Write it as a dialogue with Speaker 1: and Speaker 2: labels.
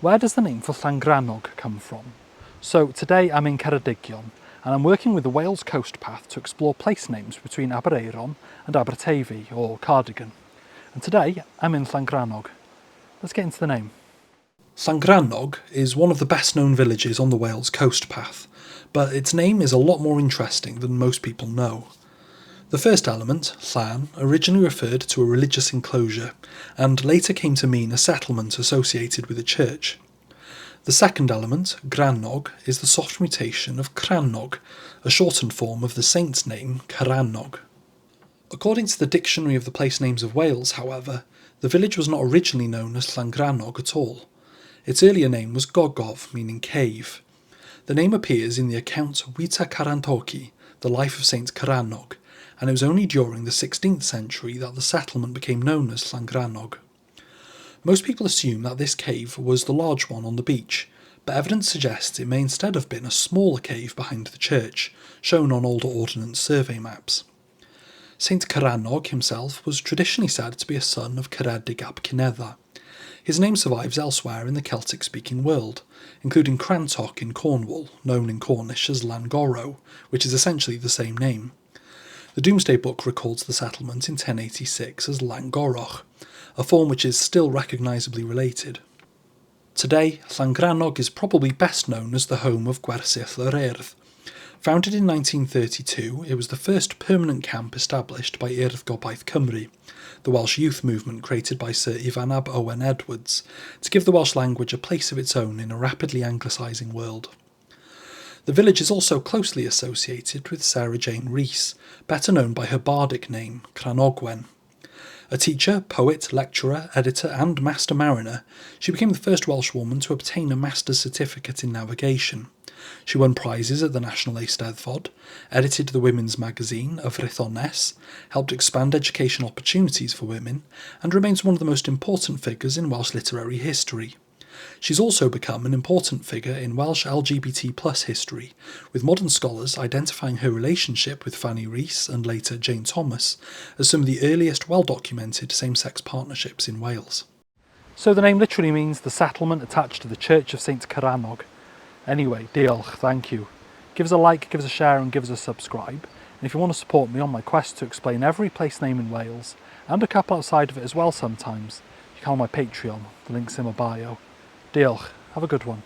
Speaker 1: Where does the name for Llangrannog come from? So today I'm in Ceredigion and I'm working with the Wales Coast Path to explore place names between Aberaeron and Aberteifi or Cardigan. And today I'm in Llangrannog. Let's get into the name. Llangrannog is one of the best known villages on the Wales Coast Path, but its name is a lot more interesting than most people know. The first element, Llan, originally referred to a religious enclosure and later came to mean a settlement associated with a church. The second element, Grannog, is the soft mutation of Crannog, a shortened form of the saint's name, Carannog. According to the Dictionary of the Place Names of Wales, however, the village was not originally known as Llangrannog at all. Its earlier name was Gogov, meaning cave. The name appears in the account Vita Carantoci, the life of Saint Carannog, and it was only during the 16th century that the settlement became known as Llangrannog. Most people assume that this cave was the large one on the beach, but evidence suggests it may instead have been a smaller cave behind the church, shown on older Ordnance Survey maps. Saint Carannog himself was traditionally said to be a son of Ceredig ap Cinedda. His name survives elsewhere in the Celtic-speaking world, including Crantock in Cornwall, known in Cornish as Llangorro, which is essentially the same name. The Domesday Book records the settlement in 1086 as Llangorroch, a form which is still recognisably related. Today, Llangrannog is probably best known as the home of Gwersyll yr Urdd. Founded in 1932, it was the first permanent camp established by Urdd Gobaith Cymru, the Welsh youth movement created by Sir Ivanab Owen Edwards, to give the Welsh language a place of its own in a rapidly anglicising world. The village is also closely associated with Sarah Jane Rhys, better known by her bardic name, Cranogwen. A teacher, poet, lecturer, editor and master mariner, she became the first Welsh woman to obtain a master's certificate in navigation. She won prizes at the National Eisteddfod, edited the women's magazine of Rhythones, helped expand education opportunities for women, and remains one of the most important figures in Welsh literary history. She's also become an important figure in Welsh LGBT+ history, with modern scholars identifying her relationship with Fanny Rhys and later Jane Thomas as some of the earliest well-documented same-sex partnerships in Wales. So the name literally means the settlement attached to the Church of St Carannog. Anyway, diolch, thank you. Give us a like, give us a share and give us a subscribe. And if you want to support me on my quest to explain every place name in Wales, and a couple outside of it as well sometimes, you can on my Patreon, the link's in my bio. Diolch, have a good one.